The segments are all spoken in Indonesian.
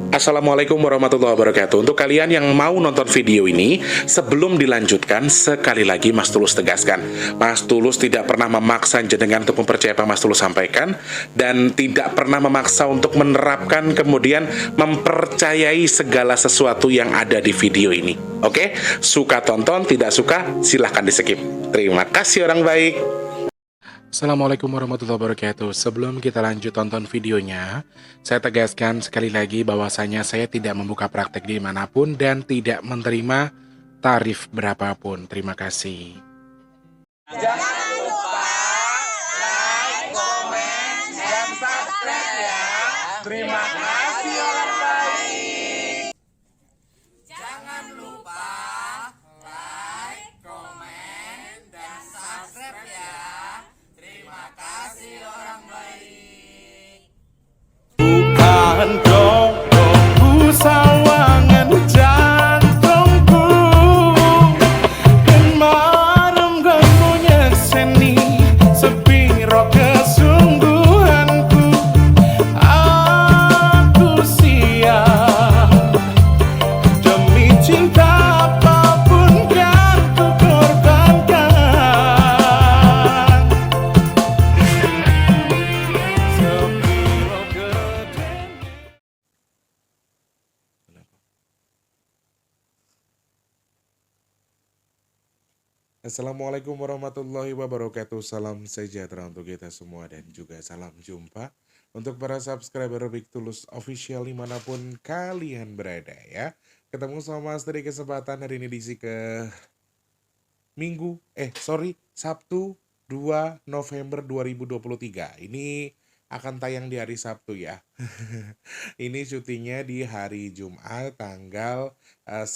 Assalamualaikum warahmatullahi wabarakatuh. Untuk kalian yang mau nonton video ini, sebelum dilanjutkan, sekali lagi Mas Tulus tegaskan, Mas Tulus tidak pernah memaksa jenengan untuk mempercayai apa Mas Tulus sampaikan, dan tidak pernah memaksa untuk menerapkan kemudian mempercayai segala sesuatu yang ada di video ini. Oke? Suka tonton, tidak suka silahkan di skip. Terima kasih orang baik. Assalamualaikum warahmatullahi wabarakatuh. Sebelum kita lanjut tonton videonya, saya tegaskan sekali lagi bahwasanya saya tidak membuka praktek dimanapun dan tidak menerima tarif berapapun. Terima kasih. Jangan lupa like, komen, dan subscribe ya. Terima kasih orang baik. Jangan lupa like, komen, dan subscribe ya. Terima kasih orang baik. Bukan dongku sawangan jantungku dan marem ganggunya seni sepiro kesungguhanku. Aku siap demi cinta apapun kan ku korbankan. Sepiro gedenya. Assalamualaikum warahmatullahi wabarakatuh. Salam sejahtera untuk kita semua dan juga salam jumpa untuk para subscriber Big Tulus Official dimanapun kalian berada ya. Ketemu sama Mas di kesempatan hari ini di Sabtu 2 November 2023. Ini akan tayang di hari Sabtu ya. Ini syutingnya di hari Jumat tanggal 1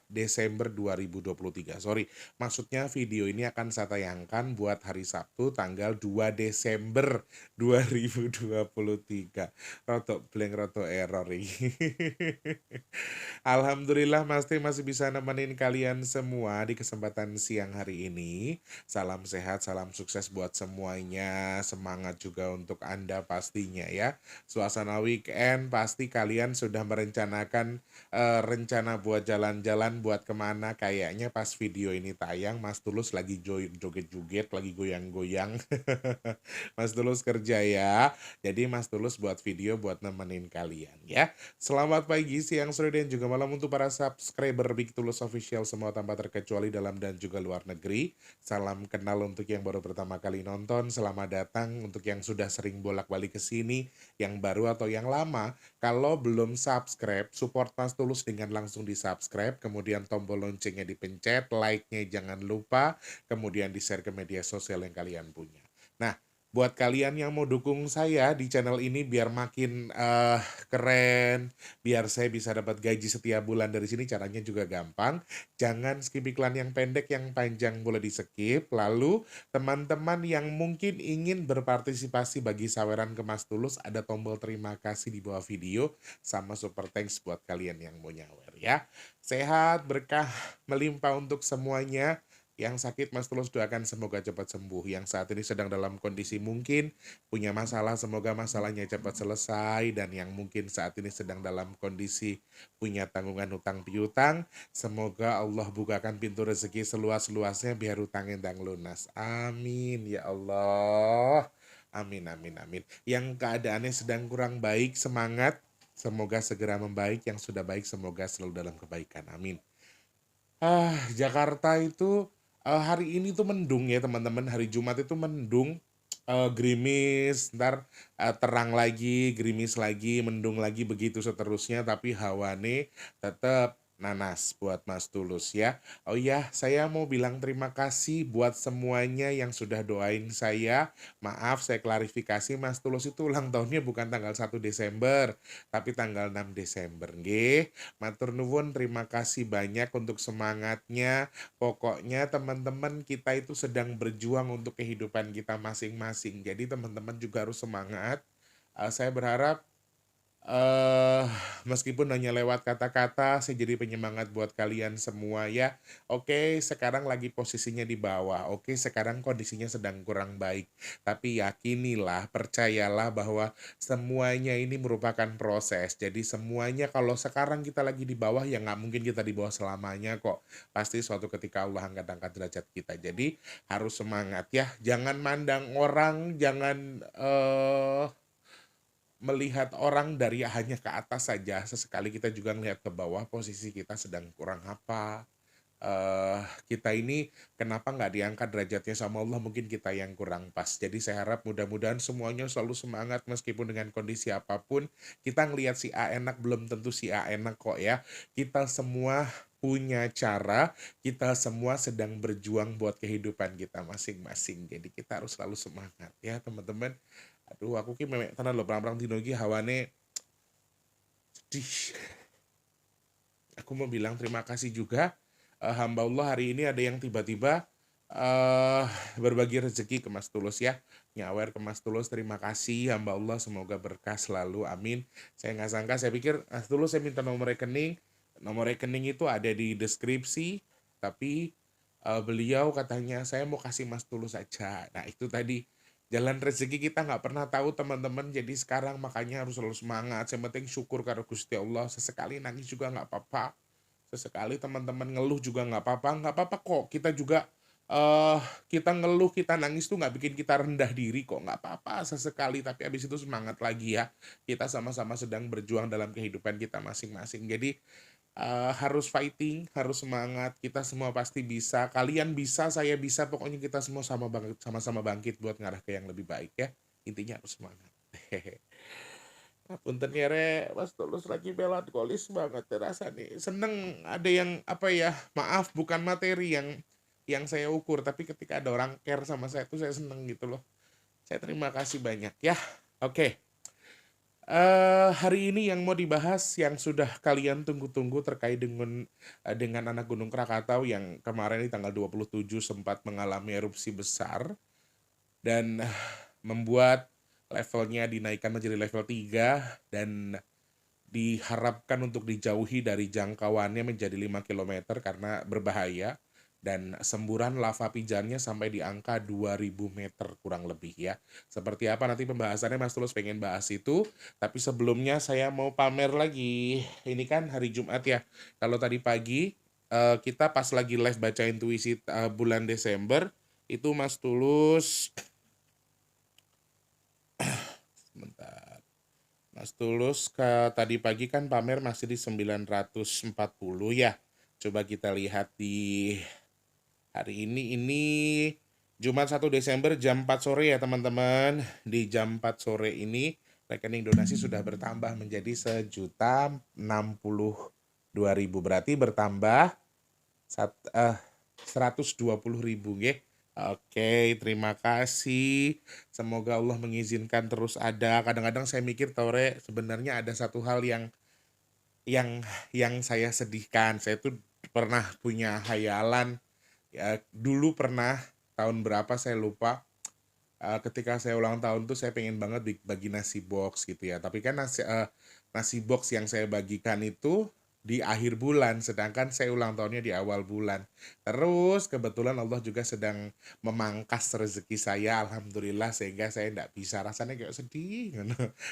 Desember 2023. Sorry, maksudnya video ini akan saya tayangkan buat hari Sabtu tanggal 2 Desember 2023. Roto blank, roto error ini. Alhamdulillah masih bisa nemenin kalian semua di kesempatan siang hari ini. Salam sehat, salam sukses buat semuanya. Semangat juga untuk Anda pastinya ya. Suasana weekend pasti kalian sudah merencanakan rencana buat jalan-jalan, buat kemana. Kayaknya pas video ini tayang Mas Tulus lagi joget-joget, lagi goyang-goyang. Mas Tulus kerja ya. Jadi Mas Tulus buat video buat nemenin kalian ya. Selamat pagi, siang, sore, dan juga malam untuk para subscriber Big Tulus Official semua tanpa terkecuali dalam dan juga luar negeri. Salam kenal untuk yang baru pertama kali nonton, selamat datang untuk yang sudah sering bolak-balik ke sini, yang baru atau yang lama. Kalau belum subscribe, support Mas Tulus dengan langsung di subscribe, kemudian tombol loncengnya dipencet, like-nya jangan lupa, kemudian di-share ke media sosial yang kalian punya. Nah, buat kalian yang mau dukung saya di channel ini biar makin keren, biar saya bisa dapat gaji setiap bulan dari sini, caranya juga gampang. Jangan skip iklan yang pendek, yang panjang boleh di skip. Lalu teman-teman yang mungkin ingin berpartisipasi bagi saweran ke Mas Tulus, ada tombol terima kasih di bawah video, sama super thanks buat kalian yang mau nyawer ya. Sehat, berkah, melimpah untuk semuanya. Yang sakit Mas Tulus doakan semoga cepat sembuh. Yang saat ini sedang dalam kondisi mungkin punya masalah, semoga masalahnya cepat selesai. Dan yang mungkin saat ini sedang dalam kondisi punya tanggungan hutang piutang, semoga Allah bukakan pintu rezeki seluas-luasnya biar hutangnya ndang lunas. Amin ya Allah. Amin, amin, amin. Yang keadaannya sedang kurang baik, semangat. Semoga segera membaik. Yang sudah baik semoga selalu dalam kebaikan. Amin. Jakarta itu hari ini tuh mendung ya teman-teman. Hari Jumat itu mendung, gerimis, ntar terang lagi, gerimis lagi, mendung lagi, begitu seterusnya. Tapi hawane tetap nanas buat Mas Tulus ya. Oh iya, saya mau bilang terima kasih buat semuanya yang sudah doain saya. Maaf, saya klarifikasi, Mas Tulus itu ulang tahunnya bukan tanggal 1 Desember, tapi tanggal 6 Desember. Nggih. Matur nuwun, terima kasih banyak untuk semangatnya. Pokoknya teman-teman kita itu sedang berjuang untuk kehidupan kita masing-masing. Jadi teman-teman juga harus semangat. Saya berharap meskipun hanya lewat kata-kata, saya jadi penyemangat buat kalian semua ya. Oke, sekarang lagi posisinya di bawah. Oke, sekarang kondisinya sedang kurang baik. Tapi yakinilah, percayalah bahwa semuanya ini merupakan proses. Jadi semuanya kalau sekarang kita lagi di bawah, ya nggak mungkin kita di bawah selamanya kok. Pasti suatu ketika Allah angkat-angkat derajat kita. Jadi harus semangat ya. Jangan mandang orang, jangan melihat orang dari hanya ke atas saja. Sesekali kita juga ngelihat ke bawah, posisi kita sedang kurang apa. Kita ini kenapa nggak diangkat derajatnya sama Allah, mungkin kita yang kurang pas. Jadi saya harap mudah-mudahan semuanya selalu semangat meskipun dengan kondisi apapun. Kita ngelihat si A enak, belum tentu si A enak kok ya. Kita semua punya cara, kita semua sedang berjuang buat kehidupan kita masing-masing. Jadi kita harus selalu semangat ya teman-teman. Aduh, aku ki memek tenan lho, perang-perang dino iki hawane sedih. Aku mau bilang terima kasih juga. Hamba Allah hari ini ada yang tiba-tiba berbagi rezeki ke Mas Tulus ya. Nyawer ke Mas Tulus, terima kasih hamba Allah, semoga berkah selalu, amin. Saya nggak sangka, saya pikir Mas Tulus saya minta nomor rekening. Nomor rekening itu ada di deskripsi, tapi beliau katanya saya mau kasih Mas Tulus aja. Nah itu tadi, jalan rezeki kita nggak pernah tahu teman-teman. Jadi sekarang makanya harus selalu semangat. Yang penting syukur karena Gusti Allah. Sesekali nangis juga nggak apa-apa. Sesekali teman-teman ngeluh juga nggak apa-apa kok. Kita juga kita ngeluh, kita nangis tuh nggak bikin kita rendah diri kok, nggak apa-apa sesekali. Tapi abis itu semangat lagi ya. Kita sama-sama sedang berjuang dalam kehidupan kita masing-masing. Jadi harus fighting, harus semangat. Kita semua pasti bisa. Kalian bisa, saya bisa. Pokoknya kita semua sama-sama bangkit buat ngarah ke yang lebih baik ya. Intinya harus semangat. Punten ya re, Mas Tulus lagi melankolis banget terasa nih. Seneng ada yang apa ya, maaf bukan materi yang saya ukur, tapi ketika ada orang care sama saya tuh saya seneng gitu loh. Saya terima kasih banyak ya. Oke. Hari ini yang mau dibahas yang sudah kalian tunggu-tunggu terkait dengan anak Gunung Krakatau yang kemarin di tanggal 27 sempat mengalami erupsi besar dan membuat levelnya dinaikkan menjadi level 3 dan diharapkan untuk dijauhi dari jangkauannya menjadi 5 km karena berbahaya, dan semburan lava pijannya sampai di angka 2000 meter kurang lebih ya. Seperti apa nanti pembahasannya, Mas Tulus pengen bahas itu, tapi sebelumnya saya mau pamer lagi. Ini kan hari Jumat ya. Kalau tadi pagi kita pas lagi live baca intuisi bulan Desember, itu Mas Tulus sebentar. Mas Tulus tadi pagi kan pamer masih di 940 ya. Coba kita lihat di hari ini Jumat 1 Desember jam 4 sore ya teman-teman. Di jam 4 sore ini rekening donasi sudah bertambah menjadi 1.062.000. Berarti bertambah 120.000 ya. Oke, terima kasih. Semoga Allah mengizinkan terus ada. Kadang-kadang saya mikir Tore, sebenarnya ada satu hal yang saya sedihkan. Saya tuh pernah punya hayalan ya, dulu pernah tahun berapa saya lupa. Ketika saya ulang tahun tuh saya pengen banget bagi nasi box gitu ya. Tapi kan nasi box yang saya bagikan itu di akhir bulan, sedangkan saya ulang tahunnya di awal bulan. Terus kebetulan Allah juga sedang memangkas rezeki saya, alhamdulillah, sehingga saya tidak bisa, rasanya kayak sedih.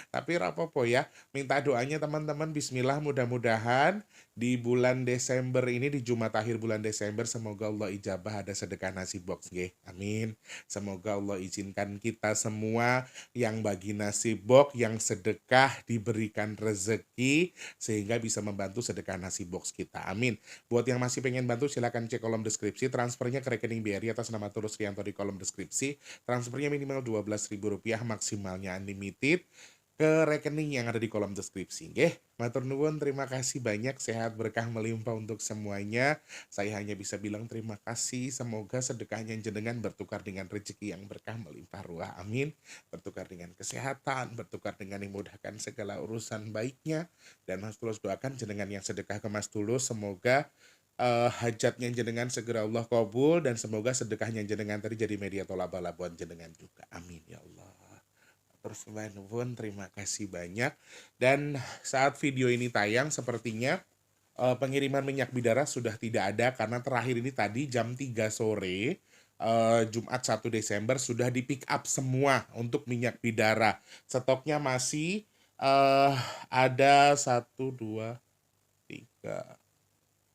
Tapi rapopo ya, minta doanya teman-teman. Bismillah, mudah-mudahan di bulan Desember ini, di Jumat akhir bulan Desember, semoga Allah ijabah ada sedekah nasi box nggih. Amin. Semoga Allah izinkan kita semua yang bagi nasi box, yang sedekah diberikan rezeki sehingga bisa membantu sedekah nasi box kita. Amin. Buat yang masih pengen bantu silakan cek kolom deskripsi, transfernya ke rekening BRI atas nama Tulus Rianto di kolom deskripsi. Transfernya minimal Rp12.000, maksimalnya unlimited ke rekening yang ada di kolom deskripsi. Nggih, matur nuwun, terima kasih banyak, sehat berkah melimpah untuk semuanya. Saya hanya bisa bilang terima kasih. Semoga sedekahnya jenengan bertukar dengan rezeki yang berkah melimpah ruah. Amin. Bertukar dengan kesehatan, bertukar dengan dimudahkan segala urusan baiknya. Dan Mas Tulus doakan jenengan yang sedekah ke Mas Tulus, semoga hajatnya jenengan segera Allah kabul, dan semoga sedekahnya jenengan tadi jadi media tolak bala buat jenengan juga. Amin ya Allah. Terus nuwun, terima kasih banyak. Dan saat video ini tayang sepertinya pengiriman minyak bidara sudah tidak ada karena terakhir ini tadi jam 3 sore Jumat 1 Desember sudah di pick up semua untuk minyak bidara. Stoknya masih ada 1, 2, 3.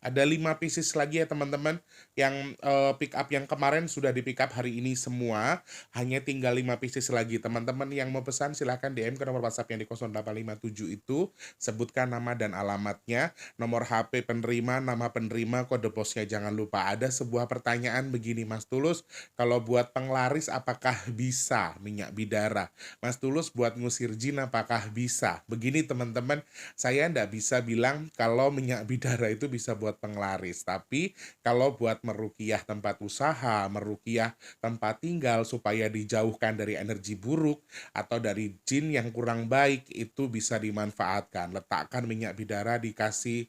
Ada 5 pieces lagi ya teman-teman yang pick up yang kemarin sudah di pick up hari ini semua. Hanya tinggal 5 pieces lagi. Teman-teman yang mau pesan silahkan DM ke nomor WhatsApp yang di 0857 itu. Sebutkan nama dan alamatnya, nomor HP penerima, nama penerima, kode posnya jangan lupa. Ada sebuah pertanyaan begini Mas Tulus, kalau buat penglaris apakah bisa minyak bidara? Mas Tulus buat ngusir jin apakah bisa? Begini teman-teman, saya ndak bisa bilang kalau minyak bidara itu bisa buat penglaris, tapi kalau buat meruqyah tempat usaha, meruqyah tempat tinggal supaya dijauhkan dari energi buruk atau dari jin yang kurang baik, itu bisa dimanfaatkan. Letakkan minyak bidara, dikasih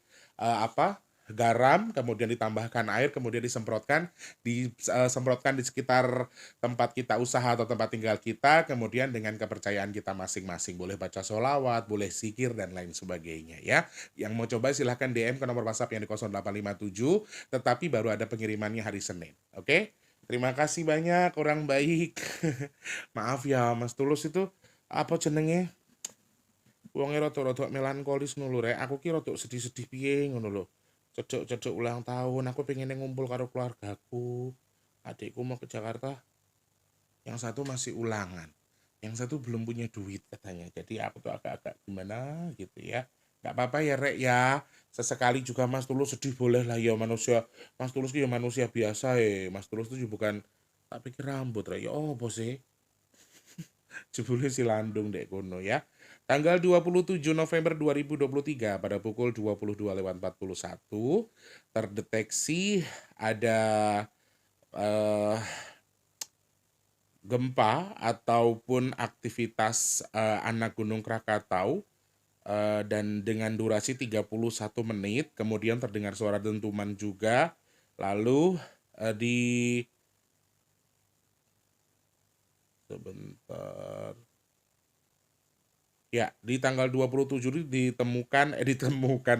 garam, kemudian ditambahkan air, kemudian disemprotkan di sekitar tempat kita usaha atau tempat tinggal kita, kemudian dengan kepercayaan kita masing-masing. Boleh baca sholawat, boleh zikir, dan lain sebagainya ya. Yang mau coba silahkan DM ke nomor WhatsApp yang di 0857, tetapi baru ada pengirimannya hari Senin. Oke? Terima kasih banyak, orang baik. Maaf ya, Mas Tulus itu apa jenenge? Wonge rada-rada melankolis ngono lho rek. Aku ki rada sedih-sedih piye ngono lho. Cedek-cedek ulang tahun, aku pengen ngumpul karo keluargaku. Adikku mau ke Jakarta, yang satu masih ulangan, yang satu belum punya duit katanya. Jadi aku tuh agak-agak gimana gitu ya. Gak apa-apa ya rek ya. Sesekali juga Mas Tulus sedih boleh lah ya, manusia. Mas Tulus ki ya manusia biasa ya. Mas Tulus tuh bukan, tak pikir rambut rek ya. Oh bos jebule si landung dek kono ya. Tanggal 27 November 2023 pada pukul 22.41 terdeteksi ada gempa ataupun aktivitas anak Gunung Krakatau dan dengan durasi 31 menit, kemudian terdengar suara dentuman juga. Lalu sebentar. Ya, di tanggal 27 ditemukan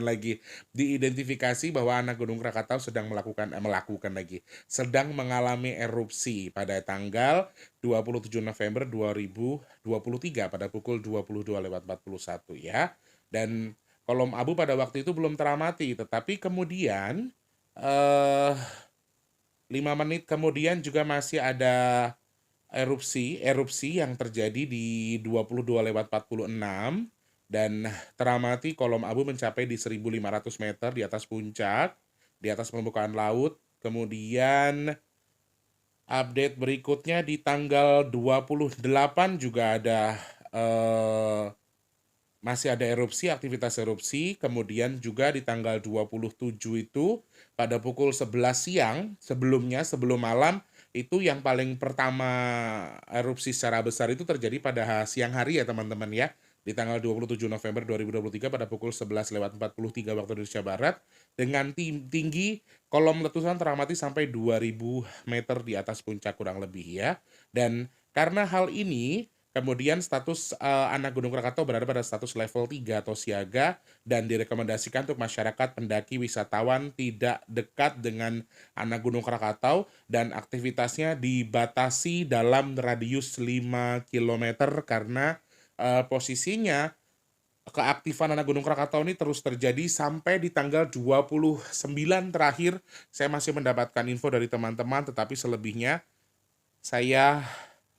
lagi, diidentifikasi bahwa anak Gunung Krakatau sedang sedang mengalami erupsi pada tanggal 27 November 2023 pada pukul 22.41 ya. Dan kolom abu pada waktu itu belum teramati, tetapi kemudian 5 menit kemudian juga masih ada erupsi yang terjadi di 22.46 dan teramati kolom abu mencapai di 1.500 meter di atas puncak, di atas permukaan laut. Kemudian update berikutnya di tanggal 28 juga ada masih ada aktivitas erupsi. Kemudian juga di tanggal 27 itu pada pukul 11 siang, sebelum malam, itu yang paling pertama erupsi secara besar itu terjadi pada siang hari ya teman-teman ya. Di tanggal 27 November 2023 pada pukul 11.43 waktu Indonesia Barat, dengan tinggi kolom letusan teramati sampai 2.000 meter di atas puncak kurang lebih ya. Dan karena hal ini, kemudian status anak Gunung Krakatau berada pada status level 3 atau siaga, dan direkomendasikan untuk masyarakat pendaki wisatawan tidak dekat dengan anak Gunung Krakatau dan aktivitasnya dibatasi dalam radius 5 km karena posisinya keaktifan anak Gunung Krakatau ini terus terjadi sampai di tanggal 29 terakhir. Saya masih mendapatkan info dari teman-teman, tetapi selebihnya saya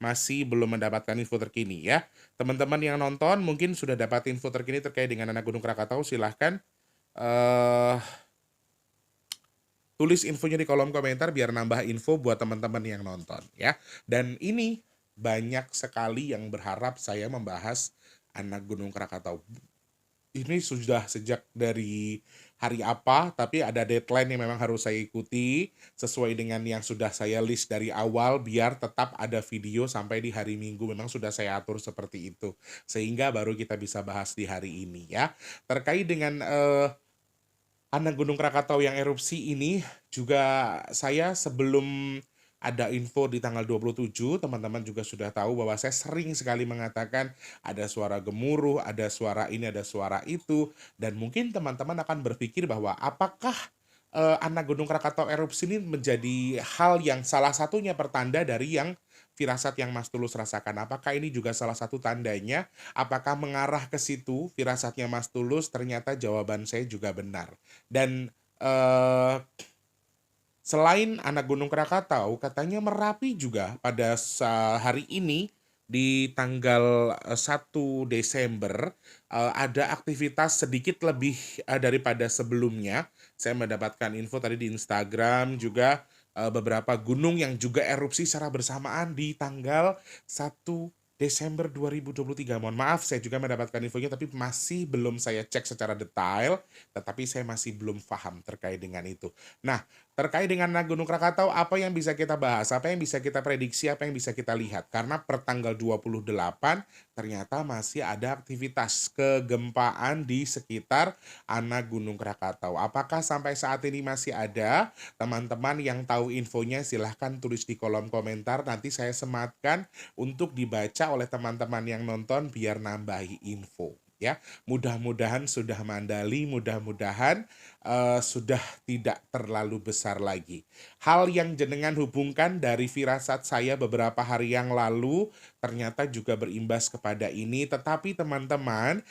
masih belum mendapatkan info terkini ya. Teman-teman yang nonton mungkin sudah dapat info terkini terkait dengan anak Gunung Krakatau, silahkan tulis infonya di kolom komentar biar nambah info buat teman-teman yang nonton ya. Dan ini banyak sekali yang berharap saya membahas anak Gunung Krakatau. Ini sudah sejak dari hari apa, tapi ada deadline yang memang harus saya ikuti sesuai dengan yang sudah saya list dari awal biar tetap ada video sampai di hari Minggu. Memang sudah saya atur seperti itu sehingga baru kita bisa bahas di hari ini ya. Terkait dengan anak Gunung Krakatau yang erupsi ini juga saya sebelum ada info di tanggal 27, teman-teman juga sudah tahu bahwa saya sering sekali mengatakan ada suara gemuruh, ada suara ini, ada suara itu, dan mungkin teman-teman akan berpikir bahwa apakah anak Gunung Krakatau erupsi ini menjadi hal yang salah satunya pertanda dari yang firasat yang Mas Tulus rasakan. Apakah ini juga salah satu tandanya? Apakah mengarah ke situ firasatnya Mas Tulus? Ternyata jawaban saya juga benar. Dan selain anak Gunung Krakatau, katanya Merapi juga pada hari ini di tanggal 1 Desember ada aktivitas sedikit lebih daripada sebelumnya. Saya mendapatkan info tadi di Instagram juga beberapa gunung yang juga erupsi secara bersamaan di tanggal 1 Desember 2023. Mohon maaf, saya juga mendapatkan infonya tapi masih belum saya cek secara detail, tetapi saya masih belum paham terkait dengan itu. Nah, terkait dengan anak Gunung Krakatau, apa yang bisa kita bahas, apa yang bisa kita prediksi, apa yang bisa kita lihat. Karena per tanggal 28 ternyata masih ada aktivitas kegempaan di sekitar anak Gunung Krakatau. Apakah sampai saat ini masih ada? Teman-teman yang tahu infonya silahkan tulis di kolom komentar, nanti saya sematkan untuk dibaca oleh teman-teman yang nonton biar nambahi info. Ya, mudah-mudahan sudah mandali, mudah-mudahan sudah tidak terlalu besar lagi. Hal yang jenengan hubungkan dari firasat saya beberapa hari yang lalu ternyata juga berimbas kepada ini. Tetapi teman-teman,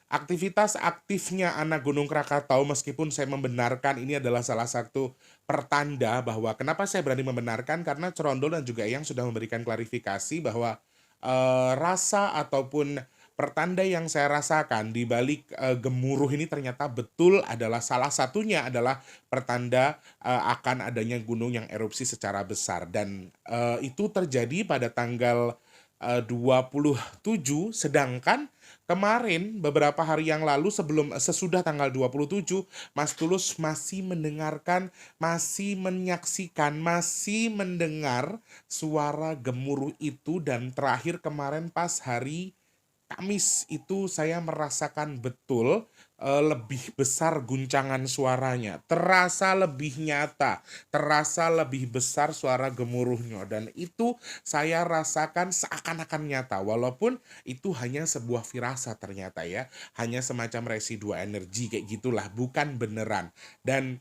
aktivitas aktifnya anak Gunung Krakatau, meskipun saya membenarkan ini adalah salah satu pertanda bahwa kenapa saya berani membenarkan, karena Cerondol dan juga Eyang sudah memberikan klarifikasi bahwa rasa ataupun pertanda yang saya rasakan di balik gemuruh ini ternyata betul adalah salah satunya adalah pertanda akan adanya gunung yang erupsi secara besar, dan itu terjadi pada tanggal 27, sedangkan kemarin beberapa hari yang lalu sesudah tanggal 27 Mas Tulus masih mendengarkan, masih menyaksikan, masih mendengar suara gemuruh itu, dan terakhir kemarin pas hari Kamis itu saya merasakan betul lebih besar guncangan suaranya, terasa lebih nyata, terasa lebih besar suara gemuruhnya, dan itu saya rasakan seakan-akan nyata, walaupun itu hanya sebuah firasat ternyata ya, hanya semacam residu energi kayak gitulah, bukan beneran. Dan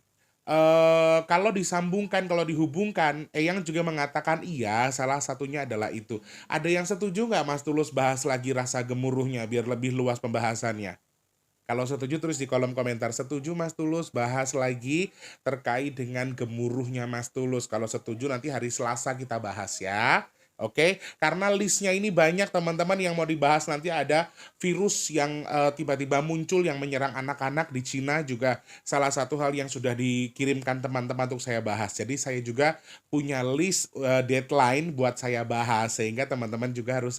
kalau disambungkan, kalau dihubungkan, Eyang juga mengatakan iya, salah satunya adalah itu. Ada yang setuju nggak Mas Tulus bahas lagi rasa gemuruhnya biar lebih luas pembahasannya? Kalau setuju tulis di kolom komentar. Setuju Mas Tulus bahas lagi terkait dengan gemuruhnya Mas Tulus. Kalau setuju nanti hari Selasa kita bahas ya. Oke, karena listnya ini banyak teman-teman yang mau dibahas. Nanti ada virus yang tiba-tiba muncul yang menyerang anak-anak di Cina, juga salah satu hal yang sudah dikirimkan teman-teman untuk saya bahas. Jadi saya juga punya list deadline buat saya bahas, sehingga teman-teman juga harus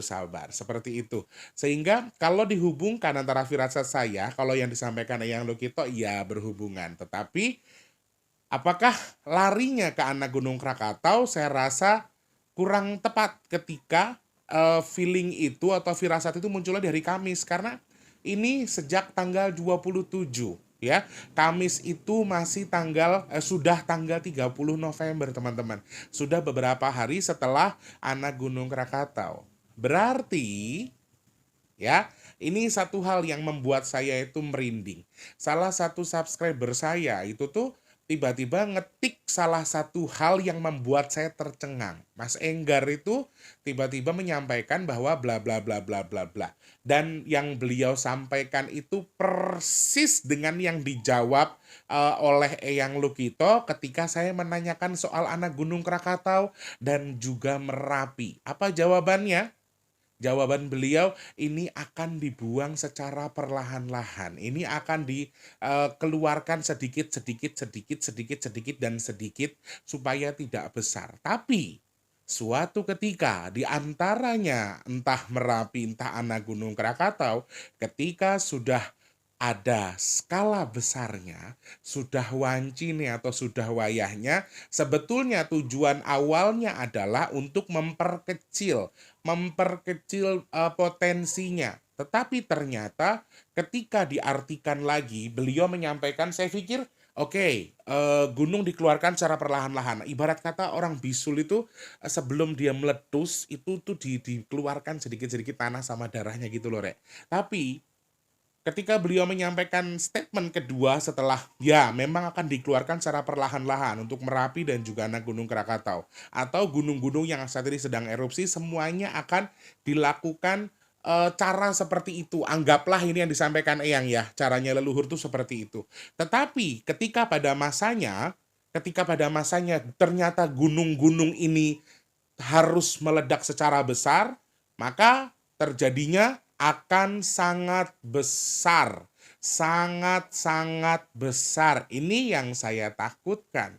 sabar, seperti itu. Sehingga kalau dihubungkan antara firasat saya, kalau yang disampaikan Eyang Lukito, iya berhubungan. Tetapi apakah larinya ke anak Gunung Krakatau, saya rasa kurang tepat ketika feeling itu atau firasat itu munculnya dari Kamis, karena ini sejak tanggal 27 ya. Kamis itu masih sudah tanggal 30 November, teman-teman. Sudah beberapa hari setelah anak Gunung Krakatau. Berarti ya, ini satu hal yang membuat saya itu merinding. Salah satu subscriber saya itu tuh tiba-tiba ngetik salah satu hal yang membuat saya tercengang. Mas Enggar itu tiba-tiba menyampaikan bahwa bla bla bla bla bla bla. Dan yang beliau sampaikan itu persis dengan yang dijawab oleh Eyang Lukito ketika saya menanyakan soal anak Gunung Krakatau dan juga Merapi. Apa jawabannya? Jawaban beliau, ini akan dibuang secara perlahan-lahan. Ini akan dikeluarkan sedikit, dan sedikit supaya tidak besar. Tapi suatu ketika di antaranya entah Merapi, entah anak Gunung Krakatau, ketika sudah ada skala besarnya, sudah wancine atau sudah wayahnya, sebetulnya tujuan awalnya adalah untuk memperkecil potensinya. Tetapi ternyata ketika diartikan lagi, beliau menyampaikan, saya pikir Oke, gunung dikeluarkan secara perlahan-lahan. Ibarat kata orang bisul itu, sebelum dia meletus, itu tuh dikeluarkan sedikit-sedikit tanah sama darahnya gitu loh, Rek. Tapi, ketika beliau menyampaikan statement kedua setelah, ya memang akan dikeluarkan secara perlahan-lahan untuk Merapi dan juga anak Gunung Krakatau. Atau gunung-gunung yang saat ini sedang erupsi, semuanya akan dilakukan cara seperti itu. Anggaplah ini yang disampaikan Eyang ya, caranya leluhur tuh seperti itu. Tetapi ketika pada masanya ternyata gunung-gunung ini harus meledak secara besar, maka terjadinya akan sangat besar. Sangat-sangat besar. Ini yang saya takutkan.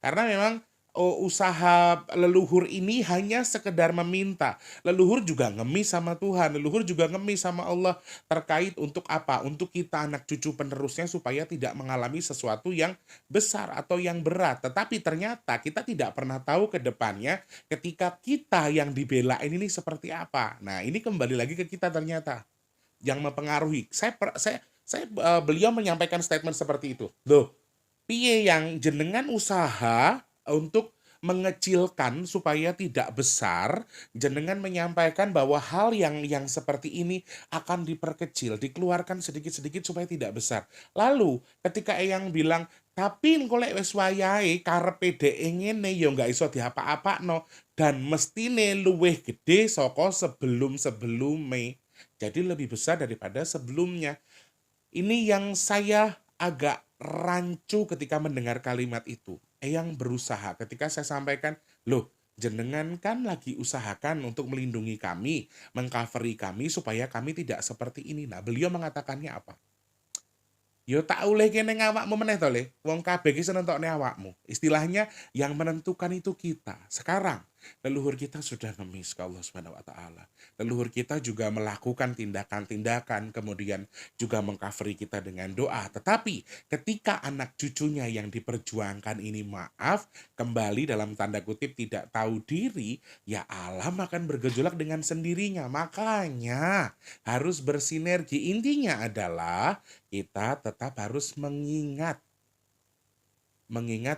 Karena memang usaha leluhur ini hanya sekedar meminta. Leluhur juga ngemis sama Tuhan, leluhur juga ngemis sama Allah terkait untuk apa? Untuk kita anak cucu penerusnya supaya tidak mengalami sesuatu yang besar atau yang berat. Tetapi ternyata kita tidak pernah tahu ke depannya ketika kita yang dibelain ini seperti apa. Nah, ini kembali lagi ke kita ternyata yang mempengaruhi. Beliau menyampaikan statement seperti itu. Loh, piye yang jenengan usaha untuk mengecilkan supaya tidak besar, jenengan menyampaikan bahwa hal yang seperti ini akan diperkecil, dikeluarkan sedikit-sedikit supaya tidak besar. Lalu ketika Eyang bilang, tapi golek wis wayahe karepe dhek ngene ya nggak iso diapa-apakno dan mestine luwih gede saka sebelum-sebelumnya. Jadi lebih besar daripada sebelumnya. Ini yang saya agak rancu ketika mendengar kalimat itu. Eyang berusaha ketika saya sampaikan, loh jenengan kan lagi usahakan untuk melindungi kami, mengcoveri kami supaya kami tidak seperti ini. Nah, beliau mengatakannya apa? Yo tak oleh kene awakmu meneh to le. Wong kabeh ki senentokne awakmu. Istilahnya yang menentukan itu kita. Sekarang leluhur kita sudah ngemis ke Allah Subhanahu wa taala. Leluhur kita juga melakukan tindakan-tindakan kemudian juga mengcoveri kita dengan doa. Tetapi ketika anak cucunya yang diperjuangkan ini maaf, kembali dalam tanda kutip tidak tahu diri, ya alam akan bergejolak dengan sendirinya. Makanya harus bersinergi. Intinya adalah kita tetap harus mengingat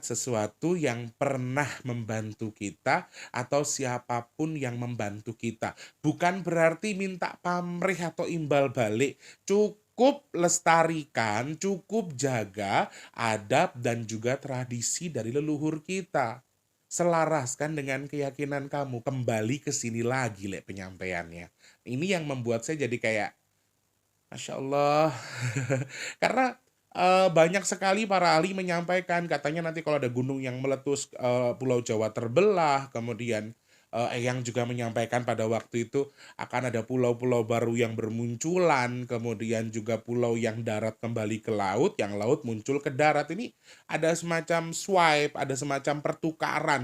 sesuatu yang pernah membantu kita atau siapapun yang membantu kita. Bukan berarti minta pamrih atau imbal balik. Cukup lestarikan, cukup jaga adab dan juga tradisi dari leluhur kita. Selaraskan dengan keyakinan kamu. Kembali ke sini lagi penyampaiannya. Ini yang membuat saya jadi kayak Masya Allah. Karena banyak sekali para ahli menyampaikan katanya nanti kalau ada gunung yang meletus Pulau Jawa terbelah, kemudian Eyang juga menyampaikan pada waktu itu akan ada pulau-pulau baru yang bermunculan, kemudian juga pulau yang darat kembali ke laut, yang laut muncul ke darat. Ini ada semacam swipe, ada semacam pertukaran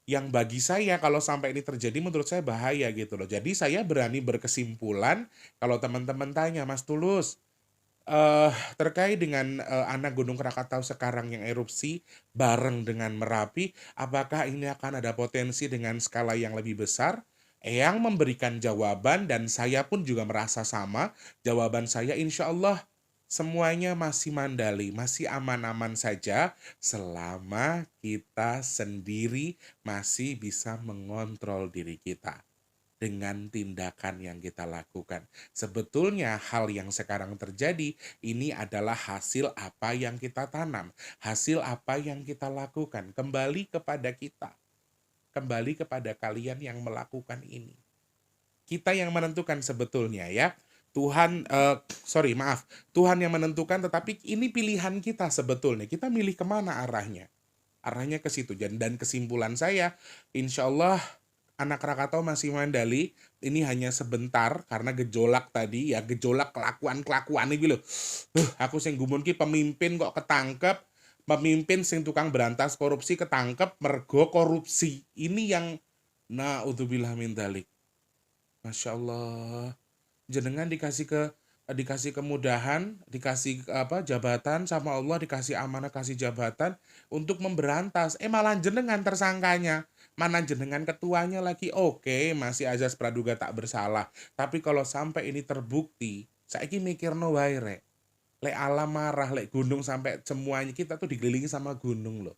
yang bagi saya kalau sampai ini terjadi menurut saya bahaya gitu loh. Jadi saya berani berkesimpulan kalau teman-teman tanya, Mas Tulus, terkait dengan anak Gunung Krakatau sekarang yang erupsi bareng dengan Merapi, apakah ini akan ada potensi dengan skala yang lebih besar? Eyang memberikan jawaban dan saya pun juga merasa sama. Jawaban saya insya Allah semuanya masih mandali, masih aman-aman saja selama kita sendiri masih bisa mengontrol diri kita dengan tindakan yang kita lakukan. Sebetulnya hal yang sekarang terjadi ini adalah hasil apa yang kita tanam, hasil apa yang kita lakukan. Kembali kepada kita, kembali kepada kalian yang melakukan ini. Kita yang menentukan sebetulnya ya. Tuhan yang menentukan, tetapi ini pilihan kita sebetulnya. Kita milih kemana arahnya? Arahnya ke situ. Dan kesimpulan saya, insya Allah anak Krakatau masih mandali. Ini hanya sebentar karena gejolak tadi ya, gejolak kelakuan ini loh. Aku sing gumun ki pemimpin kok ketangkep, pemimpin sing tukang berantas korupsi ketangkep mergo korupsi. Ini yang naudzubillah min dzalik. Masya Allah. Jenengan dikasih kemudahan, dikasih jabatan sama Allah, dikasih amanah, kasih jabatan untuk memberantas. Malah jenengan tersangkanya, mana jenengan ketuanya lagi. Oke, masih azas praduga tak bersalah. Tapi kalau sampai ini terbukti, saiki mikirno wae rek. Lek alam marah, lek gunung sampai semuanya kita tuh dikelilingi sama gunung loh.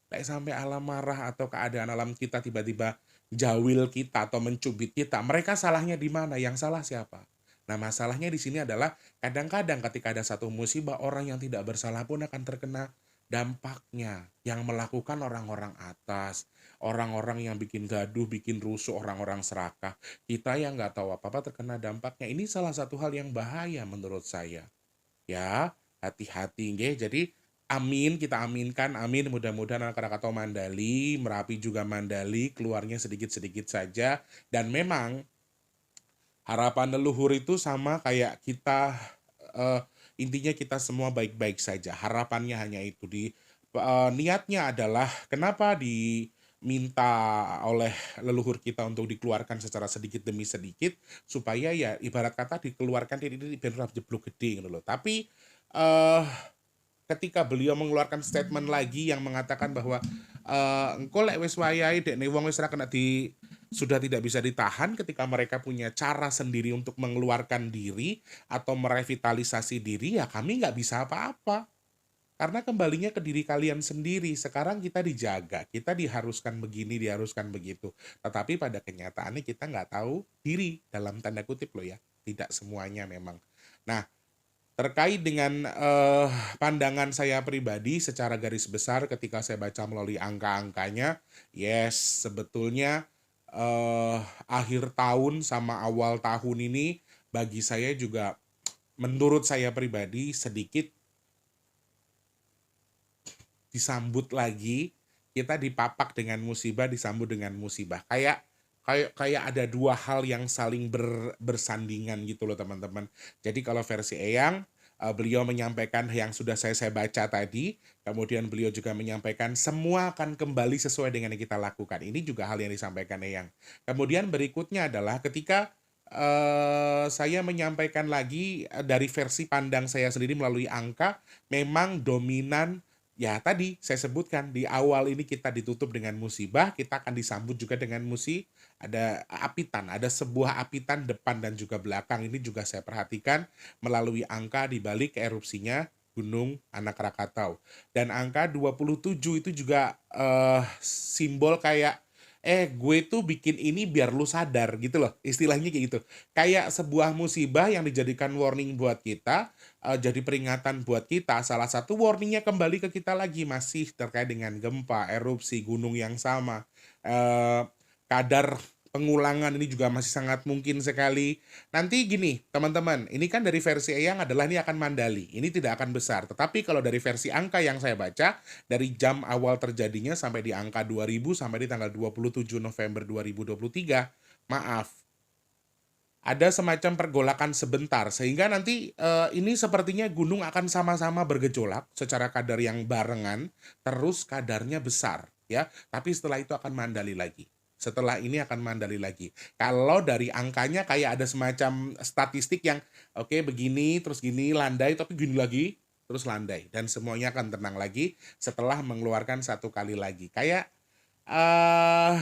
Lek sampai alam marah atau keadaan alam kita tiba-tiba jawil kita atau mencubit kita, mereka salahnya di mana? Yang salah siapa? Nah, masalahnya di sini adalah kadang-kadang ketika ada satu musibah, orang yang tidak bersalah pun akan terkena dampaknya. Yang melakukan orang-orang atas, orang-orang yang bikin gaduh, bikin rusuh, orang-orang serakah. Kita yang nggak tahu apa-apa terkena dampaknya. Ini salah satu hal yang bahaya menurut saya. Ya, hati-hati nggih. Jadi amin, kita aminkan, amin. Mudah-mudahan anak Krakatau Mandali, Merapi juga Mandali, keluarnya sedikit-sedikit saja. Dan memang harapan leluhur itu sama kayak kita, eh, intinya kita semua baik-baik saja. Harapannya hanya itu. Niatnya adalah kenapa diminta oleh leluhur kita untuk dikeluarkan secara sedikit demi sedikit supaya ya ibarat kata dikeluarkan ini benar jeblok gede gitu loh. Tapi eh ketika beliau mengeluarkan statement lagi yang mengatakan bahwa engko lek wis wayahe dekne wong wis ra kena sudah tidak bisa ditahan ketika mereka punya cara sendiri untuk mengeluarkan diri atau merevitalisasi diri, ya kami nggak bisa apa-apa. Karena kembalinya ke diri kalian sendiri. Sekarang kita dijaga, kita diharuskan begini, diharuskan begitu. Tetapi pada kenyataannya kita nggak tahu diri, dalam tanda kutip loh ya. Tidak semuanya memang. Nah, terkait dengan pandangan saya pribadi secara garis besar ketika saya baca melalui angka-angkanya, yes, sebetulnya akhir tahun sama awal tahun ini bagi saya juga menurut saya pribadi sedikit disambut lagi, kita dipapak dengan musibah, disambut dengan musibah. Kayak kayak kayak ada dua hal yang saling bersandingan gitu loh teman-teman. Jadi kalau versi Eyang, beliau menyampaikan yang sudah saya baca tadi, kemudian beliau juga menyampaikan semua akan kembali sesuai dengan yang kita lakukan. Ini juga hal yang disampaikan Eyang. Kemudian berikutnya adalah ketika saya menyampaikan lagi dari versi pandang saya sendiri melalui angka, memang dominan. Ya tadi saya sebutkan di awal ini kita ditutup dengan musibah, kita akan disambut juga dengan ada apitan, ada sebuah apitan depan dan juga belakang. Ini juga saya perhatikan melalui angka di balik erupsinya Gunung Anak Rakatau. Dan angka 27 itu juga simbol kayak gue tuh bikin ini biar lu sadar gitu loh. Istilahnya kayak gitu. Kayak sebuah musibah yang dijadikan warning buat kita, jadi peringatan buat kita. Salah satu warningnya kembali ke kita lagi masih terkait dengan gempa, erupsi gunung yang sama. Kadar pengulangan ini juga masih sangat mungkin sekali. Nanti gini, teman-teman, ini kan dari versi Eyang adalah ini akan mandali. Ini tidak akan besar. Tetapi kalau dari versi angka yang saya baca, dari jam awal terjadinya sampai di angka 2000 sampai di tanggal 27 November 2023, maaf, ada semacam pergolakan sebentar sehingga nanti ini sepertinya gunung akan sama-sama bergejolak secara kadar yang barengan, terus kadarnya besar ya, tapi setelah itu akan mandali lagi. Setelah ini akan mandali lagi. Kalau dari angkanya kayak ada semacam statistik yang oke, begini terus gini landai tapi gini lagi terus landai dan semuanya akan tenang lagi setelah mengeluarkan satu kali lagi. Kayak eh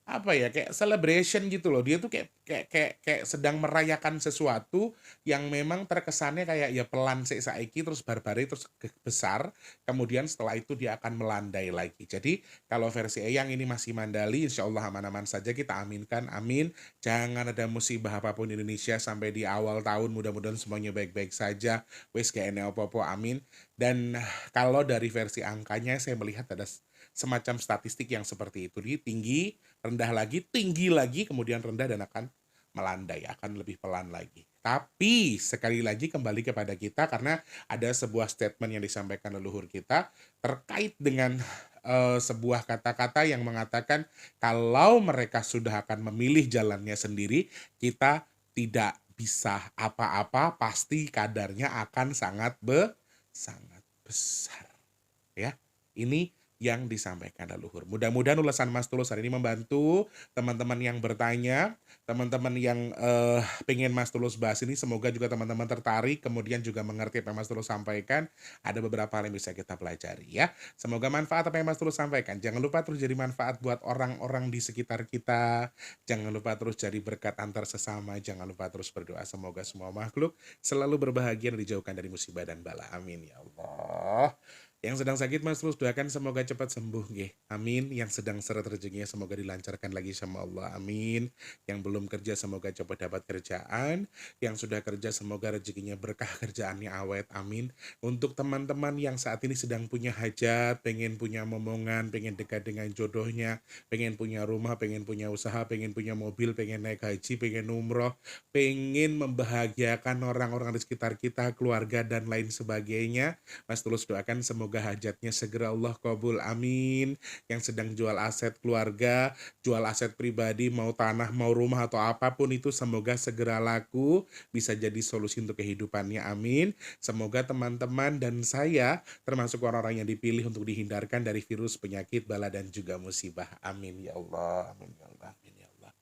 apa ya, kayak celebration gitu loh. Dia tuh kayak sedang merayakan sesuatu yang memang terkesannya kayak ya pelan sik saiki terus barbare terus besar, kemudian setelah itu dia akan melandai lagi. Jadi kalau versi Eyang ini masih mandali, insya Allah aman-aman saja, kita aminkan, amin. Jangan ada musibah apapun di Indonesia sampai di awal tahun, mudah-mudahan semuanya baik-baik saja. Wes gak ene opo-opo, amin. Dan kalau dari versi angkanya saya melihat ada semacam statistik yang seperti itu. Di tinggi, rendah lagi, tinggi lagi, kemudian rendah dan akan melandai, akan lebih pelan lagi. Tapi sekali lagi kembali kepada kita karena ada sebuah statement yang disampaikan leluhur kita terkait dengan sebuah kata-kata yang mengatakan kalau mereka sudah akan memilih jalannya sendiri, kita tidak bisa apa-apa, pasti kadarnya akan sangat besar. Ya, ini yang disampaikan leluhur. Mudah-mudahan ulasan Mas Tulus hari ini membantu teman-teman yang bertanya, teman-teman yang pengen Mas Tulus bahas ini, semoga juga teman-teman tertarik, kemudian juga mengerti apa yang Mas Tulus sampaikan. Ada beberapa hal yang bisa kita pelajari ya. Semoga manfaat apa yang Mas Tulus sampaikan. Jangan lupa terus jadi manfaat buat orang-orang di sekitar kita. Jangan lupa terus jadi berkat antar sesama. Jangan lupa terus berdoa semoga semua makhluk selalu berbahagia dan dijauhkan dari musibah dan bala. Amin ya Allah. Yang sedang sakit Mas Tulus doakan semoga cepat sembuh nggih. Amin. Yang sedang seret rezekinya semoga dilancarkan lagi sama Allah. Amin. Yang belum kerja semoga cepat dapat kerjaan. Yang sudah kerja semoga rezekinya berkah, kerjaannya awet. Amin. Untuk teman-teman yang saat ini sedang punya hajat, pengen punya momongan, pengen dekat dengan jodohnya, pengen punya rumah, pengen punya usaha, pengen punya mobil, pengen naik haji, pengen umroh, pengen membahagiakan orang-orang di sekitar kita, keluarga dan lain sebagainya. Mas Tulus doakan semoga hajatnya segera Allah kabul. Amin. Yang sedang jual aset keluarga, jual aset pribadi, mau tanah, mau rumah atau apapun itu semoga segera laku, bisa jadi solusi untuk kehidupannya. Amin. Semoga teman-teman dan saya termasuk orang-orang yang dipilih untuk dihindarkan dari virus, penyakit, bala dan juga musibah. Amin ya Allah. Amin ya Allah. Amin ya Allah.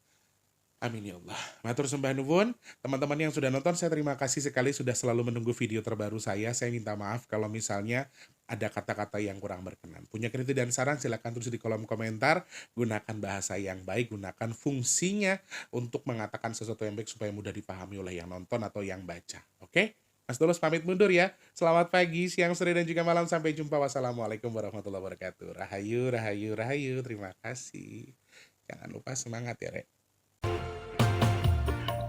Amin ya Allah. Matur sembah nuwun. Teman-teman yang sudah nonton, saya terima kasih sekali sudah selalu menunggu video terbaru saya. Saya minta maaf kalau misalnya ada kata-kata yang kurang berkenan. Punya kritik dan saran silakan tulis di kolom komentar. Gunakan bahasa yang baik, gunakan fungsinya untuk mengatakan sesuatu yang baik supaya mudah dipahami oleh yang nonton atau yang baca. Oke? Mas Tulus pamit mundur ya. Selamat pagi, siang, sore, dan juga malam. Sampai jumpa. Wassalamualaikum warahmatullahi wabarakatuh. Rahayu, rahayu, rahayu. Terima kasih. Jangan lupa semangat ya, Rek.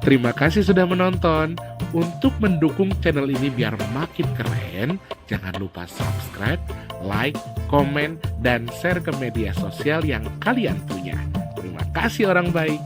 Terima kasih sudah menonton. Untuk mendukung channel ini biar makin keren, jangan lupa subscribe, like, komen, dan share ke media sosial yang kalian punya. Terima kasih orang baik.